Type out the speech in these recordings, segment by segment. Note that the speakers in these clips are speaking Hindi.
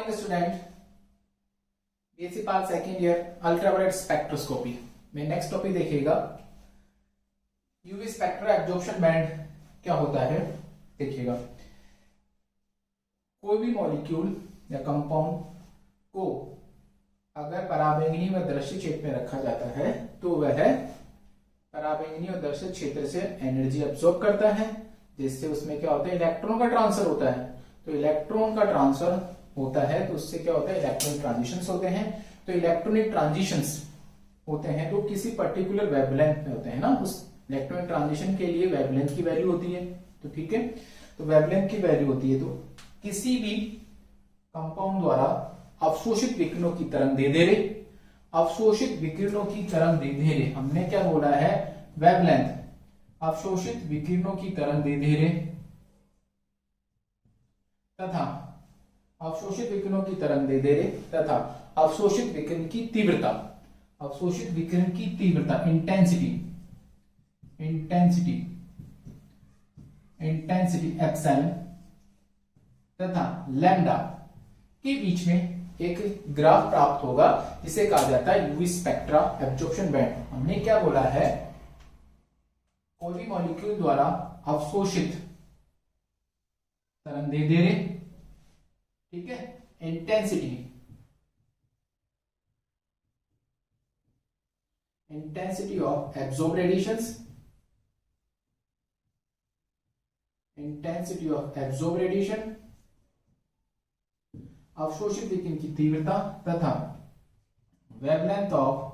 Morning student, BSc part second year ultraviolet spectroscopy में नेक्स्ट टॉपिक देखिएगा यूवी स्पेक्ट्रा एब्जॉर्प्शन बैंड क्या होता है। देखिएगा कोई भी मॉलिक्यूल या कंपाउंड को अगर पराबैंगनी व दर्शित क्षेत्र में रखा जाता है तो वह पराबैंगनी और दर्शित क्षेत्र से एनर्जी एब्सॉर्ब करता है, जिससे उसमें क्या होता है, इलेक्ट्रॉन का ट्रांसफर होता है। तो इलेक्ट्रॉन का ट्रांसफर होता है तो उससे क्या होता है, इलेक्ट्रॉनिक ट्रांजिशंस होते हैं। तो इलेक्ट्रॉनिक ट्रांजिशंस होते हैं तो किसी पर्टिकुलर वेवलेंथ में होते हैं ना, उस इलेक्ट्रॉनिक ट्रांजिशन के लिए वेवलेंथ की वैल्यू होती है। तो ठीक है, तो वेवलेंथ की वैल्यू होती है। तो किसी भी कंपाउंड द्वारा अवशोषित विकिरणों की तरंग दैर्ध्य, अवशोषित विकिरणों की तरंग दैर्ध्य हमने क्या बोला है, वेवलेंथ। अवशोषित विकिरणों की तरंग दैर्ध्य तथा अवशोषित विकिरणों की तरंग दैर्ध्य तथा अवशोषित विकिरण की तीव्रता, अवशोषित विकिरण की तीव्रता इंटेंसिटी एप्सिलॉन तथा लैम्डा के बीच में एक ग्राफ प्राप्त होगा जिसे कहा जाता है यूवी स्पेक्ट्रा एब्जॉर्प्शन बैंड। हमने क्या बोला है, कोई भी मॉलिक्यूल द्वारा अवशोषित तरंग दैर्ध्य, ठीक है, intensity of absorb radiations, intensity of absorb radiation, अवशोषित विकिरण की तीव्रता तथा wavelength of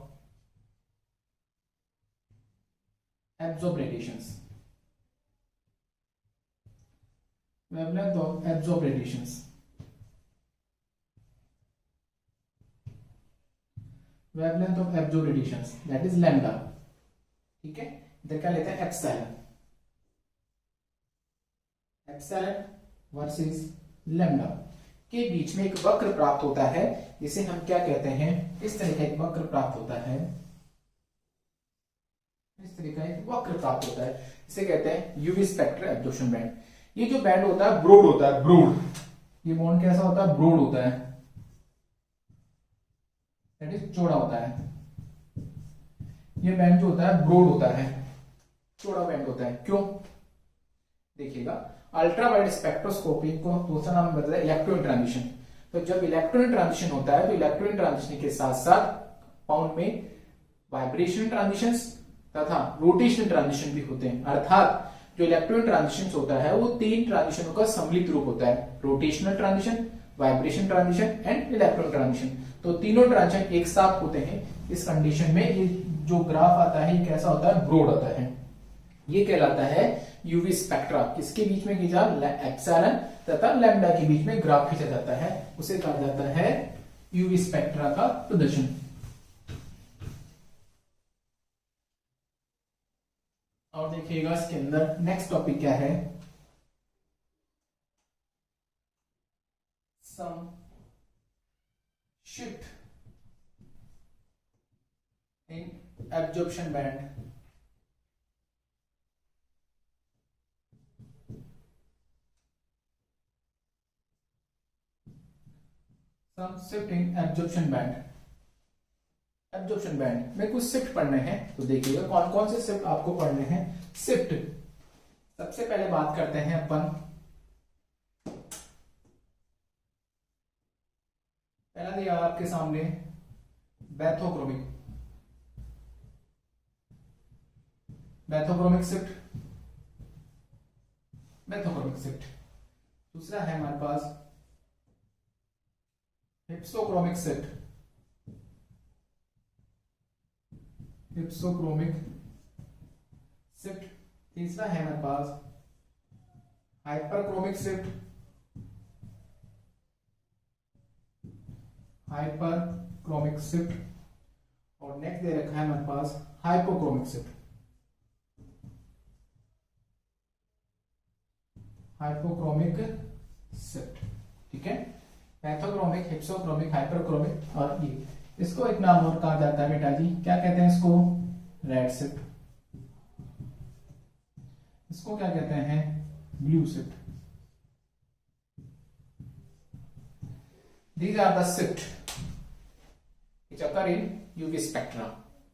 absorb radiations, wavelength of absorb radiations, wavelength of absorb radiations that is lambda. ठीक है, इधर क्या लेते हैं, एप्सिलॉन, एप्सिलॉन वर्सेस लैम्डा के बीच में एक वक्र प्राप्त होता है जिसे हम क्या कहते हैं, इस तरह का एक वक्र प्राप्त होता है, इस तरह का एक वक्र प्राप्त होता है, इसे कहते हैं यूवी स्पेक्ट्रा एब्जॉर्प्शन बैंड। ये जो बैंड होता है ब्रॉड होता है, ब्रॉड, ये बॉन्ड कैसा होता है, ब्रॉड होता है, दैट इज चौड़ा होता है। ये बैंड जो होता है ब्रॉड होता है, चौड़ा बैंड होता है। क्यों, देखिएगा अल्ट्रावायलेट स्पेक्ट्रोस्कोपी को दूसरा नाम बताता है इलेक्ट्रॉन ट्रांजिशन। तो जब इलेक्ट्रॉन ट्रांजिशन होता है तो इलेक्ट्रॉन ट्रांजिशन के साथ साथ कंपाउंड में वाइब्रेशन ट्रांजिशंस तथा रोटेशनल ट्रांजिशन भी होते हैं। अर्थात जो इलेक्ट्रॉन ट्रांजिशन होता है वो तीन ट्रांजिशनों का सम्मिलित रूप होता है, rotational transition, vibration transition and electron transition. तो तीनों ट्रांजिशन एक साथ होते हैं। इस कंडीशन में ये जो ग्राफ आता है ये कैसा होता है, ब्रॉड आता है। ये कहलाता है यूवी स्पेक्ट्रा। किसके बीच में खींचा, एप्सिलॉन तथा लैम्डा के बीच में ग्राफ खींचा जाता है, उसे कहा जाता है यूवी स्पेक्ट्रा का प्रदर्शन। और देखिएगा इसके अंदर नेक्स्ट टॉपिक क्या है, some shift in absorption band, some shift in absorption band. Absorption band में कुछ शिफ्ट पढ़ने हैं, तो देखिएगा कौन कौन से शिफ्ट आपको पढ़ने हैं। शिफ्ट, सबसे पहले बात करते हैं अपन, पहला दिया आपके सामने bathochromic, bathochromic shift, bathochromic shift. दूसरा है हमारे पास हिप्सोक्रोमिक शिफ्ट, हिप्सोक्रोमिक शिफ्ट। तीसरा है हमारे पास हाइपरक्रोमिक शिफ्ट, हाइपरक्रोमिक शिफ्ट। और नेक्स्ट दे रखा है हमारे पास हाइपोक्रोमिक शिफ्ट, हाइपोक्रोमिक शिफ्ट। ठीक है, पैथोक्रोमिक, हिप्सोक्रोमिक, हाइपरक्रोमिक। और ये इसको एक नाम और कहा जाता है बेटा जी, क्या कहते हैं इसको, रेड शिफ्ट। इसको क्या कहते हैं, blue shift. These are the shift which occur in UV spectra.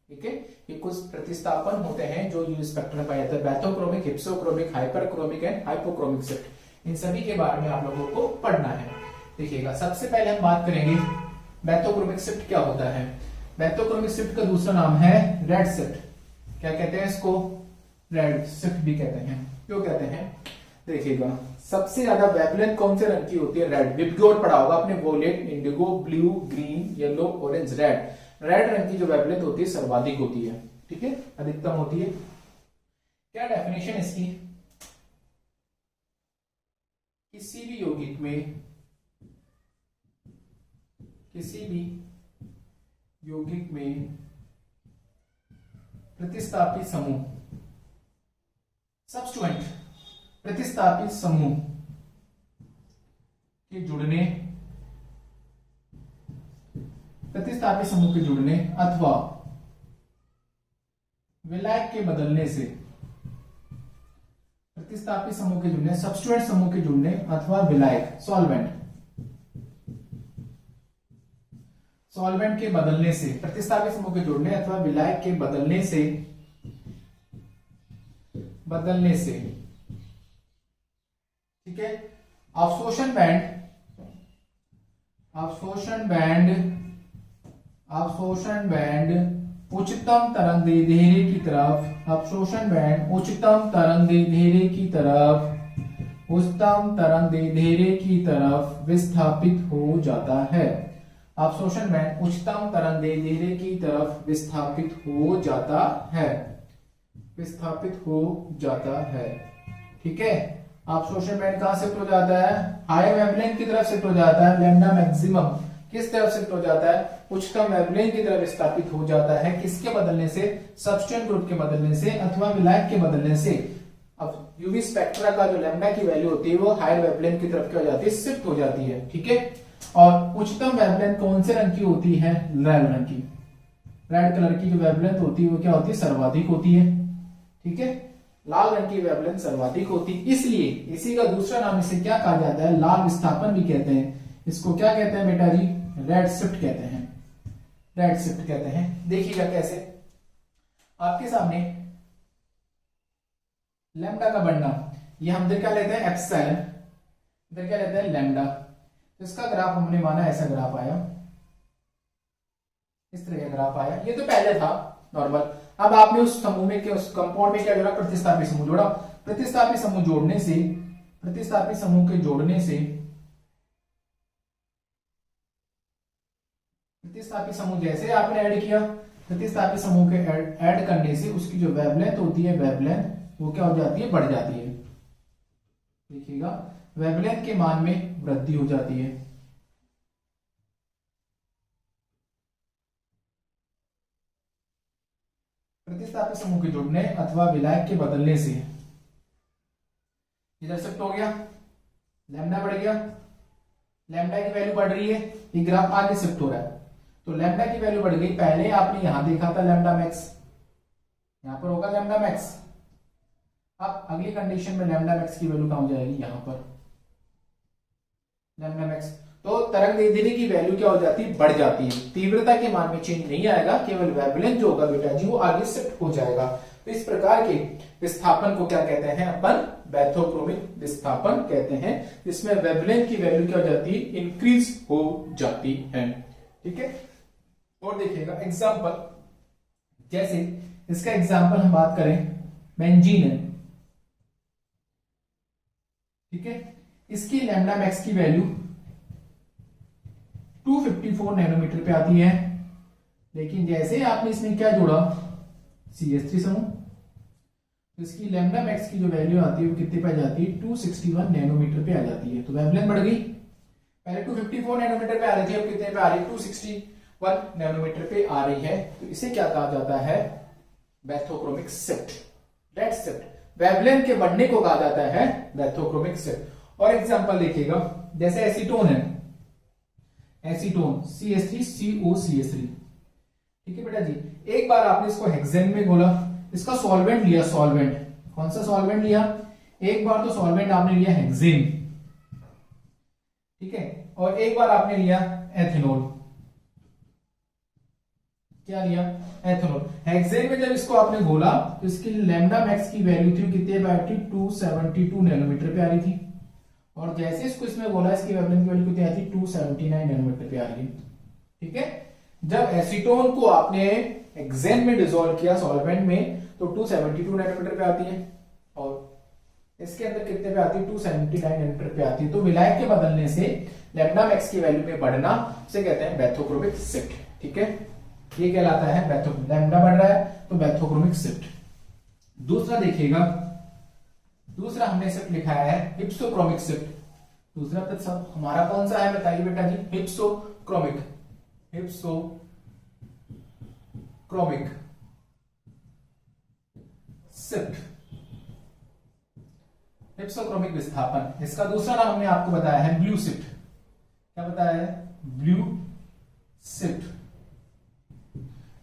ठीक है, ये कुछ प्रतिस्थापन होते हैं जो यूवी स्पेक्ट्रम में पाए जाते हैं, bathochromic, hypsochromic, hyperchromic and hypochromic shift. इन सभी के बारे में आप लोगों को पढ़ना है। देखिएगा, सबसे पहले हम बात करेंगे बैथोक्रोमिक शिफ्ट क्या होता है। बैथोक्रोमिक शिफ्ट का दूसरा नाम है रेड शिफ्ट। क्या कहते हैं इसको? रेड शिफ्ट भी कहते हैं। क्यों कहते हैं? देखिएगा, सबसे ज्यादा वेवलेंथ कौन से रंग की होती है? रेड। विबग्योर पढ़ा होगा आपने, violet, indigo, blue, green, yellow, orange, red. Red रंग की जो वेवलेंथ होती है सर्वाधिक होती है, ठीक है, अधिकतम होती है। क्या डेफिनेशन इसकी? किसी भी यौगिक में, किसी भी यौगिक में प्रतिस्थापी समूह, सब्स्टिट्यूएंट प्रतिस्थापी समूह के जुड़ने, प्रतिस्थापी समूह के जुड़ने अथवा विलायक के बदलने से, प्रतिस्थापी समूह के जुड़ने, सब्स्टिट्यूएंट समूह के जुड़ने अथवा विलायक, सॉल्वेंट, सॉल्वेंट के बदलने से, प्रतिस्थापी समूह के जुड़ने अथवा विलायक के बदलने से, ठीक है। अवशोषण बैंड, अवशोषण बैंड, अवशोषण बैंड उच्चतम तरंग दैर्ध्य की तरफ, अवशोषण बैंड उच्चतम तरंग दैर्ध्य की तरफ, उच्चतम तरंग दैर्ध्य की तरफ विस्थापित हो जाता है। अवशोषण बैंड उच्चतम तरंग दैर्ध्य की तरफ विस्थापित हो जाता है, विस्थापित हो जाता है, ठीक है। अवशोषण बैंड कहां शिफ्ट हो जाता है? हाई वेवलेंथ की तरफ शिफ्ट हो जाता है। लैम्डा मैक्सिमम किस तरफ शिफ्ट हो जाता है? उच्चतम वेवलेंथ की तरफ विस्थापित हो जाता है। किसके बदलने से? सब्स्टिट्यूएंट ग्रुप के बदलने से अथवा विलायक के बदलने से। अब यूवी स्पेक्ट्रा का जो लैम्डा की वैल्यू होती है वो हायर वेवलेंथ की तरफ क्या हो जाती है? शिफ्ट हो जाती है, ठीक है। और उच्चतम वेवलेंथ कौन से रंग की होती है? रेड रंग की। रेड कलर की जो वेवलेंथ होती है वो क्या होती है? सर्वाधिक होती है, ठीक है। लाल रंग की वेवलेंथ सर्वाधिक होती, इसलिए इसी का दूसरा नाम इसे क्या कहा जाता है? लाल विस्थापन भी कहते हैं। इसको क्या कहते हैं बेटा जी? रेड शिफ्ट कहते हैं, रेड शिफ्ट कहते हैं। देखिएगा कैसे, आपके सामने लैम्डा का बढ़ना, ये हम इधर क्या लेते हैं? एप्सिलॉन, इधर क्या लेते हैं? लैम्डा। तो इसका ग्राफ हमने माना ऐसा ग्राफ आया, इस तरह का ग्राफ आया। ये तो पहले था नॉर्मल। अब आपने उस समूह में, उस कंपाउंड में क्या जोड़ा? प्रतिस्थापी समूह जोड़ा। प्रतिस्थापी समूह जोड़ने से, प्रतिस्थापी समूह के जोड़ने से, प्रतिस्थापी समूह जैसे आपने ऐड किया, प्रतिस्थापी समूह के ऐड करने से उसकी जो वेवलेंथ होती है, वेवलेंथ वो क्या हो जाती है? बढ़ जाती है। देखिएगा, वेवलेंथ के मान में वृद्धि हो जाती है। प्रतिस्थापी समूह के जुड़ने अथवा विलायक के बदलने से इधर शिफ्ट हो गया, लैम्डा बढ़ गया, लैम्डा की वैल्यू बढ़ रही है, ये ग्राफ आगे शिफ्ट हो रहा है। तो लैम्डा की वैल्यू बढ़ गई। पहले आपने यहां देखा था लैम्डा मैक्स, यहां पर होगा लैम्डा मैक्स। अब अगली कंडीशन में लैम्डा मैक्स की वैल्यू कहां हो जाएगी? यहां पर लैम्डा मैक्स। तो तरंग दैर्ध्य की वैल्यू क्या हो जाती है? बढ़ जाती है। तीव्रता के मान में चेंज नहीं आएगा, केवल वेवलेंथ जो होगा बेटा जी वो आगे शिफ्ट हो जाएगा। तो इस प्रकार के विस्थापन को क्या कहते हैं? अपन बैथोक्रोमिक विस्थापन कहते हैं, जिसमें वेवलेंथ की वैल्यू क्या हो जाती है? इंक्रीज हो जाती है, ठीक है। और देखिएगा एग्जाम्पल, जैसे इसका एग्जाम्पल हम बात करें, बेंजीन है, ठीक है। इसकी लैम्डा मैक्स की वैल्यू 254 नैनोमीटर पे आती है, लेकिन जैसे आपने इसमें क्या जोड़ा? CH3 समूह, तो इसकी लैम्डा मैक्स की जो वैल्यू आती है वो कितने पे आ जाती है? 261 नैनोमीटर पे आ जाती है। तो वेवलेंथ बढ़ गई, पहले 254 नैनोमीटर पे आ रही थी, अब कितने पे आ रही है? 261 नैनोमीटर पे आ रही है। तो इसे क्या कहा जाता है? Bathochromic shift, red shift. Wavelength के बढ़ने को कहा जाता है बैथोक्रोमिक शिफ्ट। और एग्जांपल देखिएगा, जैसे एसीटोन है, एसीटोन CH3COCH3, ठीक है बेटा जी। एक बार आपने इसको हेक्सेन में घोला, इसका सॉल्वेंट लिया, सॉल्वेंट कौन सा सॉल्वेंट लिया? एक बार तो सॉल्वेंट आपने लिया हेक्सेन, ठीक है। और एक बार आपने लिया एथेनॉल, क्या लिया, एथेनॉल। हेक्सेन में जब इसको आपने घोला तो इसकी लैम्डा मैक्स की वैल्यू थी कितने पे आ रही थी, 272 नैनोमीटर पे आ रही थी, और जैसे इसको इसमें घोला इसकी वेवलेंथ की वैल्यू कितनी आई थी, 279 नैनोमीटर पे आ रही है। ठीक है, जब एसीटोन को आपने हेक्सेन में डिसॉल्व किया सॉल्वेंट में तो 272 नैनोमीटर पे आती है, और इसके अंदर कितने पे आती है, 279 नैनोमीटर पे आती है। तो विलायक के बदलने से लैम्डा मैक्स की वैल्यू में बढ़ना उसे कहते हैं बैथोक्रोमिक शिफ्ट। ठीक है, ये कहलाता है लैम्डा बढ़ रहा है तो बैथोक्रोमिक शिफ्ट। दूसरा देखिएगा, दूसरा हमने शिफ्ट लिखा है हिप्सोक्रोमिक शिफ्ट। दूसरा तो हमारा कौन सा है बताइए बेटा जी, हिप्सोक्रोमिक, हिप्सोक्रोमिक शिफ्ट, हिप्सोक्रोमिक विस्थापन। इसका दूसरा नाम हमने आपको बताया है ब्लू शिफ्ट। क्या बताया है, ब्लू शिफ्ट।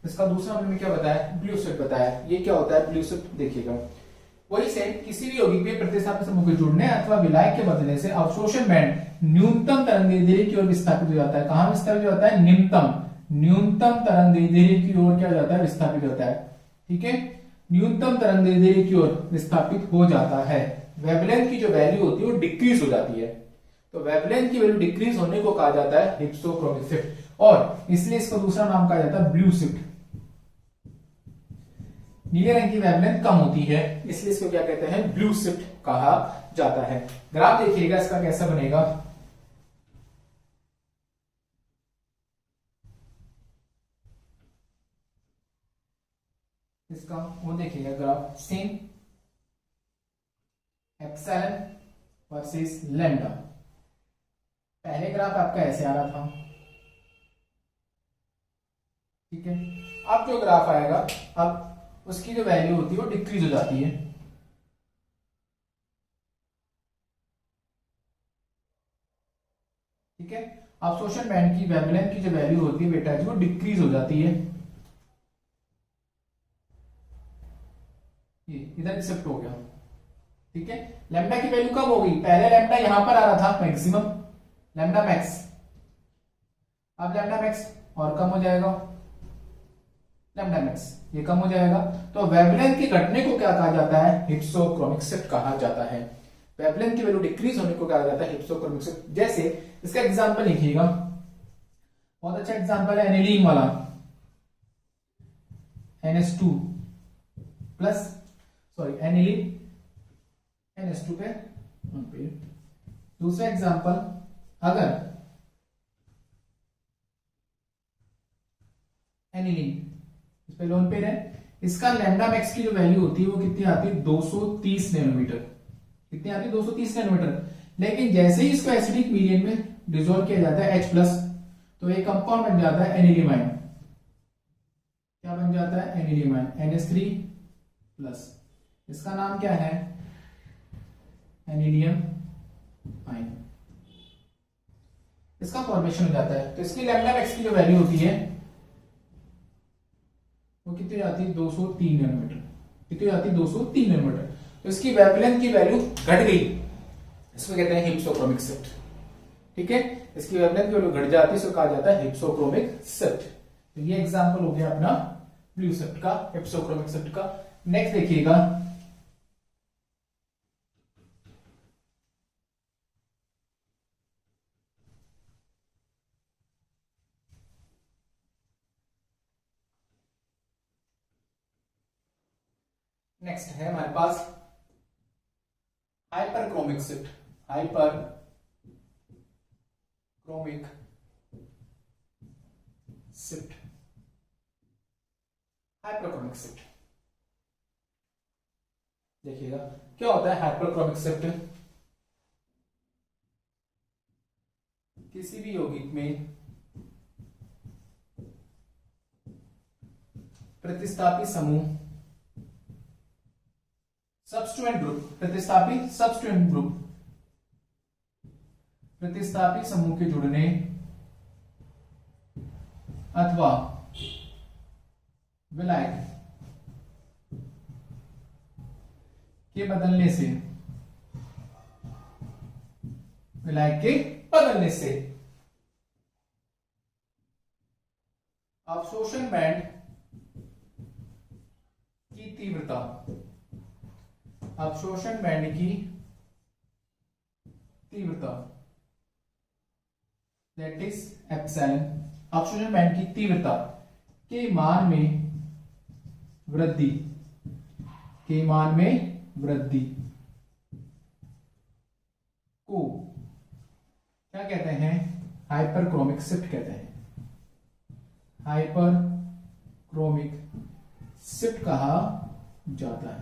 इसका दूसरा हमने क्या बताया, ब्लू शिफ्ट बताया। ये क्या होता है ब्लू शिफ्ट, देखिएगा वही से किसी भी यौगिक में प्रतिस्थापित समूह के जुड़ने अथवा विलायक के बदलने से अवशोषण बैंड न्यूनतम तरंगदैर्ध्य की ओर विस्थापित हो जाता है। कहां विस्थापित हो जाता है, न्यूनतम तरंगदैर्ध्य की ओर क्या हो जाता है, विस्थापित होता है। ठीक है, न्यूनतम तरंगदैर्ध्य की ओर विस्थापित हो जाता है। वेवलेंथ की जो वैल्यू होती है वो डिक्रीज हो जाती है, तो वेवलेंथ की वैल्यू डिक्रीज होने को कहा जाता है हिप्सोक्रोमिक शिफ्ट, और इसलिए इसका दूसरा नाम कहा जाता है ब्लू शिफ्ट। नीले रंग की वेवलेंथ कम होती है इसलिए इसको क्या कहते हैं, ब्लू शिफ्ट कहा जाता है। ग्राफ देखिएगा इसका कैसा बनेगा, इसका वो देखिएगा graph same, epsilon versus lambda. पहले ग्राफ आपका ऐसे आ रहा था, ठीक है। अब जो ग्राफ आएगा, अब उसकी जो वैल्यू होती है वो डिक्रीज हो जाती है। ठीक है, अवशोषण बैंड की वेवलेंथ की जो वैल्यू होती है बेटा जी वो डिक्रीज हो जाती है। ये इधर शिफ्ट हो गया। ठीक है, लैम्डा की वैल्यू कब होगी, पहले लैम्डा यहां पर आ रहा था मैक्सिमम, लैम्डा मैक्स, अब लैम्डा मैक्स और कम हो जाएगा, लैम्डा मैक्स ये कम हो जाएगा। तो वेवलेंथ के घटने को क्या कहा जाता है, हिप्सोक्रोमिक शिफ्ट कहा जाता है। वेवलेंथ की वैल्यू डिक्रीज होने को कहा जाता है हिप्सोक्रोमिक शिफ्ट। जैसे इसका एग्जांपल लिखिएगा, बहुत अच्छा एग्जांपल है एनिलीन वाला, NH2 plus, sorry aniline NH2 पे। दूसरा एग्जांपल, अगर एनिलीन इस पे लोन पेयर है, इसका लैम्डा मैक्स की जो वैल्यू होती है वो कितनी आती है, 230 नैनोमीटर। कितनी आती है, 230 नैनोमीटर। लेकिन जैसे ही इसको एसिडिक मीडियम में डिसॉल्व किया जाता है H+, तो एक कंपाउंड बन जाता है एनिलीमाइन। क्या बन जाता है, एनिलीमाइन, NH3+। इसका नाम क्या है, एनिलियम आइन। इसका फॉर्मेशन हो जाता है। तो इसकी लैम्डा मैक्स की जो वैल्यू होती है वो कितनी आती है, 203 नैनोमीटर। कितनी आती है, 203 नैनोमीटर। तो इसकी वेवलेंथ की वैल्यू घट गई, इसको कहते हैं हिप्सोक्रोमिक शिफ्ट। ठीक है, इसकी वेवलेंथ की वैल्यू घट जाती है, इसको कहा जाता है हिप्सोक्रोमिक शिफ्ट। तो ये एग्जांपल हो गया अपना ब्लू शिफ्ट का, हिप्सोक्रोमिक शिफ्ट का। नेक्स्ट देखिएगा, नेक्स्ट है हमारे पास hyperchromic shift. Hyperchromic shift, hyperchromic shift देखिएगा क्या होता है। हाइपरक्रोमिक शिफ्ट किसी भी यौगिक में प्रतिस्थापी समूह, सबस्टिट्यूएंट ग्रुप, प्रतिस्थापी सबस्टिट्यूएंट ग्रुप, प्रतिस्थापी समूह के जुड़ने अथवा विलायक के बदलने से, विलायक के बदलने से अवशोषण बैंड की तीव्रता, अवशोषण बैंड की तीव्रता दैट इज एप्सिलॉन, अवशोषण बैंड की तीव्रता के मान में वृद्धि, के मान में वृद्धि को क्या कहते हैं, हाइपरक्रोमिक शिफ्ट कहते हैं, हाइपरक्रोमिक शिफ्ट कहा जाता है।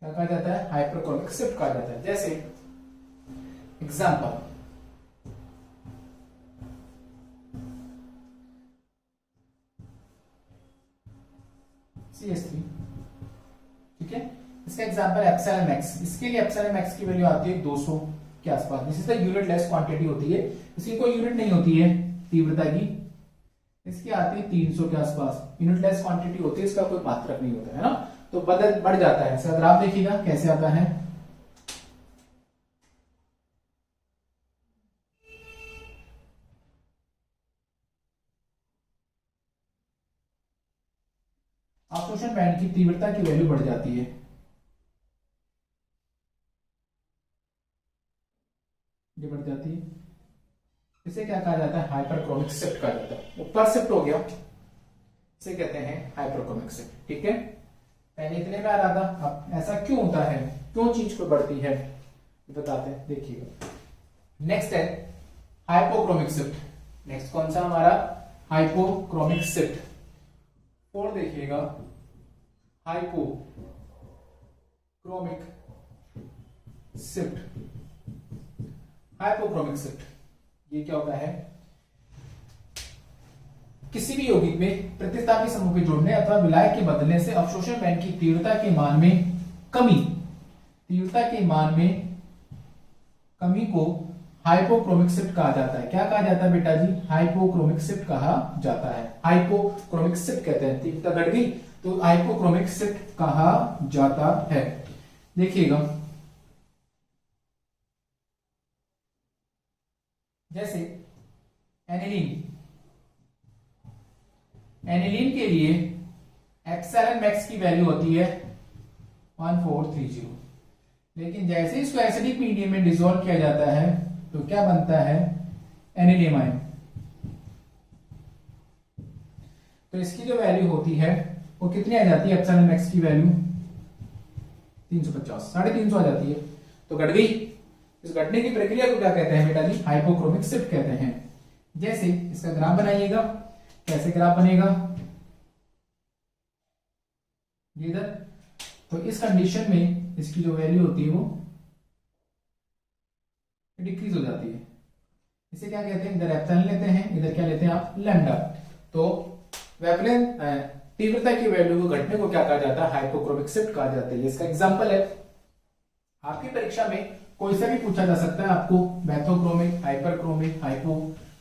क्या कहा जाता है, हाइपरक्रोमिक शिफ्ट कहा जाता है। जैसे एग्जांपल, CS3, ठीक है, इसका एग्जांपल एप्सिलॉन मैक्स, इसके लिए एप्सिलॉन मैक्स की वैल्यू आती है 200 के आसपास। This is the unit less quantity होती है, इसकी कोई यूनिट नहीं होती है तीव्रता की, इसकी आती है 300 के आसपास, यूनिट लेस क्वांटिटी होती है, इसका कोई मात्रक नहीं होता है ना, तो बढ़ जाता है। इसका ग्राफ देखिएगा कैसे आता है, अवशोषण बैंड की तीव्रता की वैल्यू बढ़ जाती है, ये बढ़ जाती है, इसे क्या कहा जाता है, हाइपरक्रोमिक शिफ्ट कहा जाता है। ऊपर शिफ्ट हो गया, इसे कहते हैं हाइपरक्रोमिक शिफ्ट। ठीक है, पहले इतने में आ रहा था, अब ऐसा क्यों होता है, क्यों चीज को बढ़ती है बताते हैं, देखिएगा। नेक्स्ट है हाइपोक्रोमिक शिफ्ट, नेक्स्ट कौन सा हमारा, हाइपोक्रोमिक शिफ्ट। और देखिएगा हाइपोक्रोमिक शिफ्ट, हाइपोक्रोमिक शिफ्ट ये क्या होता है, किसी भी यौगिक में प्रतिस्थापी समूह के जुड़ने अथवा विलायक के बदलने से अवशोषण बैंड की तीव्रता के मान में कमी, तीव्रता के मान में कमी को हाइपोक्रोमिक शिफ्ट कहा जाता है। क्या कहा जाता है बेटा जी, हाइपोक्रोमिक शिफ्ट कहा जाता है, हाइपोक्रोमिक शिफ्ट कहते हैं। तीव्रता घट गई तो हाइपोक्रोमिक शिफ्ट कहा जाता है। देखिएगा जैसे एनिलीन, एनिलीन के लिए एप्सिलॉन मैक्स की वैल्यू होती है 1430, लेकिन जैसे इसको एसिडिक मीडियम में डिसॉल्व किया जाता है तो क्या बनता है, एनिलीन। तो इसकी जो वैल्यू होती है वो कितनी आ जाती है, एप्सिलॉन मैक्स की वैल्यू 350, 350 आ जाती है, तो घट गई। इस घटने की प्रक्रिया को क्या कहते हैं बेटा जी, हाइपोक्रोमिक शिफ्ट कहते हैं। जैसे इसका ग्राफ बनाइएगा, कैसे ग्राफ बनेगा, इधर, तो इस कंडीशन में इसकी जो वैल्यू होती है वो डिक्रीज हो जाती है। इसे क्या कहते हैं, इधर एप्सिलॉन लेते हैं, इधर क्या लेते हैं आप, लैम्डा। तो वेवलेंथ तीव्रता की वैल्यू को घटने को क्या कहा जाता है, हाइपोक्रोमिक शिफ्ट कहा जाता है। इसका एग्जांपल है, आपकी परीक्षा में कोई सा भी पूछा जा सकता है, आपको मैथोक्रोमिक, हाइपरक्रोमिक, हाइपो,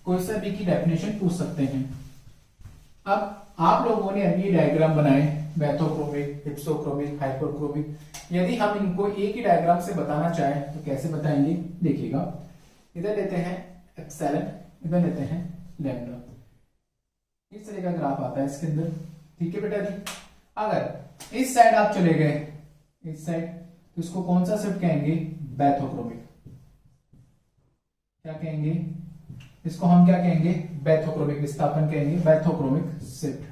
कोई सा भी की डेफिनेशन पूछ सकते हैं। अब आप लोगों ने अभी डायग्राम बनाए, मैथोक्रोमिक, हिप्सोक्रोमिक, हाइपरक्रोमिक, यदि हम इनको एक ही डायग्राम से बताना चाहें तो कैसे बताएंगे, देखिएगा। इधर लेते हैं एप्सिलॉन, इधर लेते हैं लैम्डा, इस तरह का ग्राफ आता है इसके अंदर। ठीक है बेटा जी, अगर इस साइड आप चले गए, इस साइड, तो इसको कौन सा शिफ्ट कहेंगे, बैथोक्रोमिक। क्या कहेंगे इसको, हम क्या कहेंगे, बैथोक्रोमिक विस्थापन कहेंगे, बैथोक्रोमिक शिफ्ट।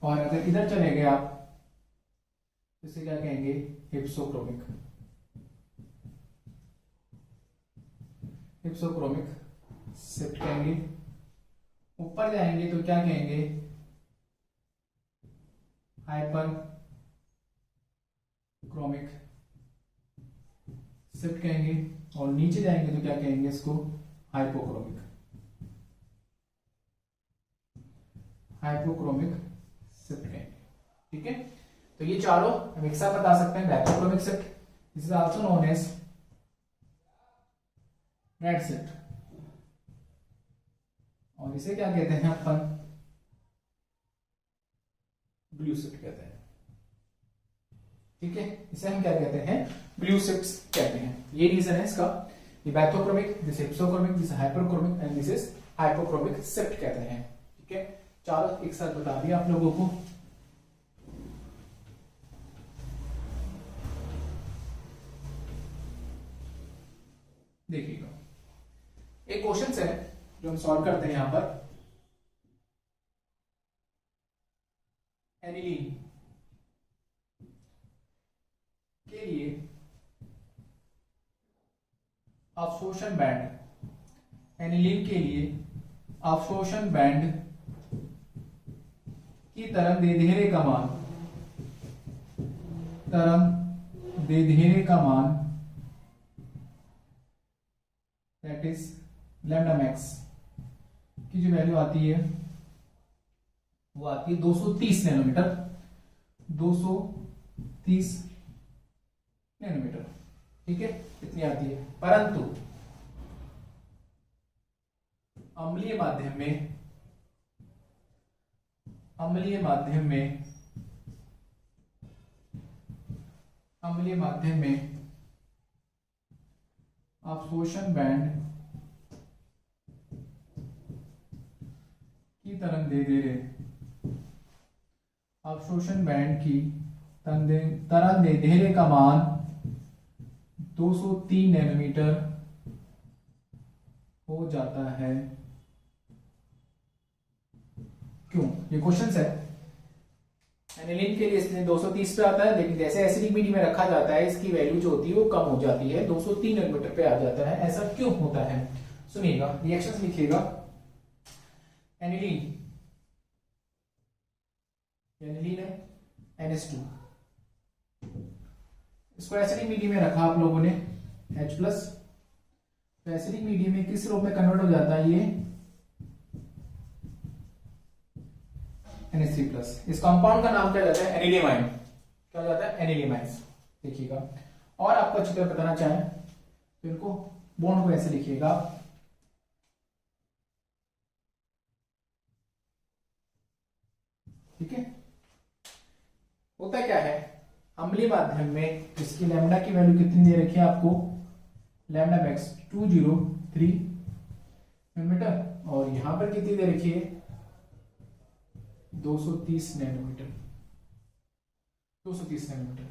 और अगर इधर चले गए आप, इसे क्या कहेंगे, हिप्सोक्रोमिक, हिप्सोक्रोमिक शिफ्ट कहेंगे। ऊपर जाएंगे तो क्या कहेंगे, हाइपर क्रोमिक शिफ्ट कहेंगे। और नीचे जाएंगे तो क्या कहेंगे इसको, हाइपोक्रोमिक, हाइपोक्रोमिक शिफ्ट कहेंगे। ठीक है, तो ये चारों हम एक साथ बता सकते हैं, bathochromic shift, this is also known as red shift, और इसे क्या कहते हैं अपन, ब्लू शिफ्ट कहते हैं। ठीक है, इसे हम क्या कहते हैं, ब्लू शिफ्ट कहते हैं। ये रीजन है इसका, ये bathochromic, this hypsochromic, this hyperchromic and this is hypochromic shift कहते हैं। ठीक है, चारों एक साथ बता दिया आप लोगों को। देखिएगा एक क्वेश्चन है जो हम सॉल्व करते हैं यहां पर। एनिलीन के लिए अवशोषण बैंड, एनिलीन के लिए अवशोषण बैंड की तरंग दैर्ध्य का मान, तरंग दैर्ध्य का मान दैट इज लैम्डा मैक्स की जो वैल्यू आती है वो आती है 230 नैनोमीटर, 230 नैनोमीटर, ठीक है, इतनी आती है। परंतु अम्लीय माध्यम में, अम्लीय माध्यम में, अम्लीय माध्यम में अवशोषण बैंड की तरंग दैर्ध्य, अवशोषण बैंड की तरंग दैर्ध्य का मान 203 नैनोमीटर हो जाता है। क्यों? ये क्वेश्चन है। एनिलीन के लिए इसमें 230 पे आता है, लेकिन जैसे एसिडिक मीडियम में रखा जाता है इसकी वैल्यू जो होती है वो कम हो जाती है, 203 नैनोमीटर पे आ जाता है। ऐसा क्यों होता है? सुनिएगा, रिएक्शंस लिखिएगा। एनिलीन, एनिलीन है NH2, इसको एसिडिक मीडियम में रखा आप लोगों ने H+, तो एसिडिक मीडियम में किस रूप में कन्वर्ट हो जाता है ये NH3+। इस कंपाउंड का नाम क्या जाता है? एनिलीमाइन। क्या हो जाता है? एनिलीमाइन्स। देखिएगा, और आपको अच्छी तरह बताना चाहें तो इनको बॉन्ड को ऐसे लिखिएगा, ठीक है। होता क्या है, अम्लीय माध्यम में इसकी लैम्डा की वैल्यू कितनी दे रखी है आपको? लैम्डा मैक्स 203 नैनोमीटर, और यहां पर कितनी दे रखी है? 230 नैनोमीटर, 230 नैनोमीटर।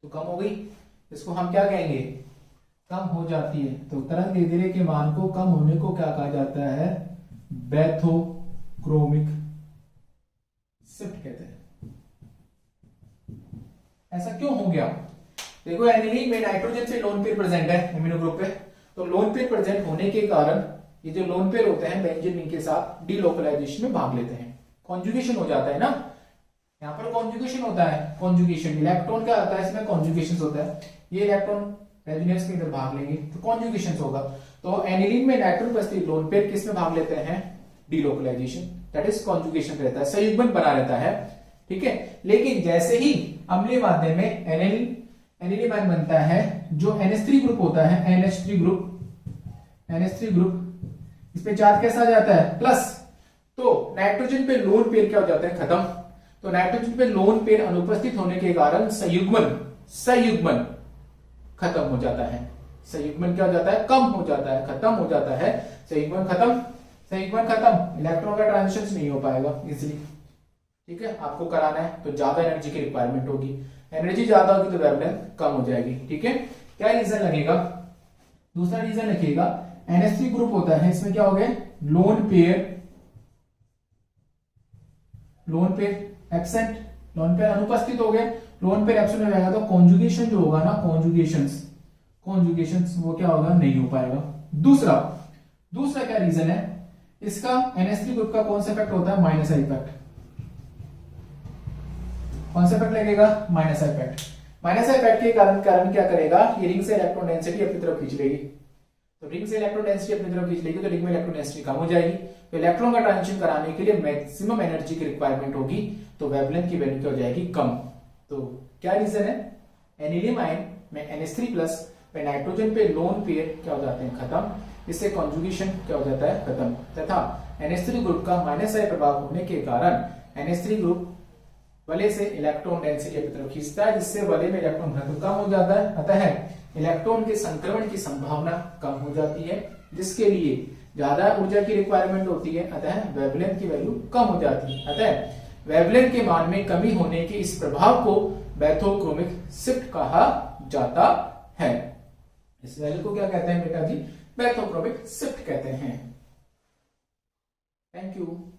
तो कम हो गई, इसको हम क्या कहेंगे? कम हो जाती है। तो तरंग दैर्ध्य के मान को कम होने को क्या कहा जाता है? बैथोक्रोमिक शिफ्ट कहते हैं। ऐसा क्यों हो गया? देखो, एनिलीन में नाइट्रोजन से लोन पेयर प्रेजेंट है एमिनो ग्रुप पे, तो लोन पेयर प्रेजेंट होने के कारण ये जो लोन पेयर होते हैं बेंजीन रिंग के साथ डीलोकलाइजेशन में भाग लेते हैं, कॉन्जुगेशन हो जाता है ना। यहां पर कॉन्जुगेशन होता है, कॉन्जुगेशन इलेक्ट्रॉन क्या आता है इसमें? कॉन्जुगेशन होता है। ये इलेक्ट्रॉन रेजोनेंस के अंदर भाग लेंगे तो कॉन्जुगेशन होगा। तो एनिलीन में नाइट्रोजन उपस्थित लोन पेयर किस में भाग लेते हैं? डीलोकलाइजेशन, दैट इज कॉन्जुगेशन रहता है, संयुग्मन बना रहता है, ठीक है। लेकिन जैसे ही अम्लीय माध्यम में एनिलीन बनता है, जो NH3 ग्रुप होता है, NH3 ग्रुप, इस पे चार्ज कैसा आ जाता है? प्लस। तो नाइट्रोजन पे लोन पेयर क्या हो जाता है? खत्म। तो नाइट्रोजन पे लोन पेयर अनुपस्थित होने के कारण संयुग्मन खत्म हो जाता है। संयुग्मन क्या हो जाता है? कम हो जाता है, खत्म हो जाता है। संयुग्मन खत्म, इलेक्ट्रॉन का ट्रांजिशन नहीं हो पाएगा इजिली, ठीक है। आपको कराना है तो ज्यादा एनर्जी की रिक्वायरमेंट होगी, एनर्जी ज्यादा होगी तो वेवलेंथ कम हो जाएगी, ठीक है। क्या रीजन लगेगा? दूसरा रीजन लिखिएगा, NH3 ग्रुप होता है, इसमें क्या हो गया? Lone pair absent, lone pair अनुपस्थित हो गए। लोन पेयर एब्सेंट हो जाएगा तो कॉन्जुगेशन जो होगा ना, कॉन्जुगेशंस वो क्या होगा? नहीं हो पाएगा। दूसरा क्या रीजन है इसका? NH3 ग्रुप का कौन सा इफेक्ट होता है? Minus I effect. कौन सा इफेक्ट लगेगा? Minus effect. माइनस इफेक्ट के कारण क्या करेगा? ये रिंग से इलेक्ट्रॉन डेंसिटी अपनी तरफ खींच लेगी। तो रिंग से इलेक्ट्रॉन डेंसिटी अपनी तरफ खींच लेगी तो रिंग में इलेक्ट्रॉन डेंसिटी कम हो जाएगी। तो इलेक्ट्रॉन का ट्रांजिशन कराने के लिए मैक्सिमम एनर्जी की रिक्वायरमेंट होगी, तो वेवलेंथ की वैल्यू क्या हो जाएगी? कम। तो क्या रीजन है? एनिलियम आयन में NH3+ पे नाइट्रोजन पे लोन पेयर क्या हो जाते हैं? खत्म। इससे कॉन्जुगेशन क्या हो जाता है? खत्म। तथा NH3 ग्रुप का माइनस आई प्रभाव होने के कारण NH3 ग्रुप वलय से इलेक्ट्रॉन डेंसिटी अपनी तरफ खींचता है, जिससे वलय में इलेक्ट्रॉन घनत्व कम हो जाता है, अतः इलेक्ट्रॉन के संक्रमण की संभावना कम हो जाती है, जिसके लिए ज्यादा ऊर्जा की रिक्वायरमेंट होती है, अतः वेवलेंथ की वैल्यू कम हो जाती है। अतः वेवलेंथ के मान में कमी होने के इस प्रभाव को बैथोक्रोमिक शिफ्ट कहा जाता है। इस वैल्यू को क्या कहते हैं बेटा जी? बैथोक्रोमिक शिफ्ट कहते हैं। Thank you.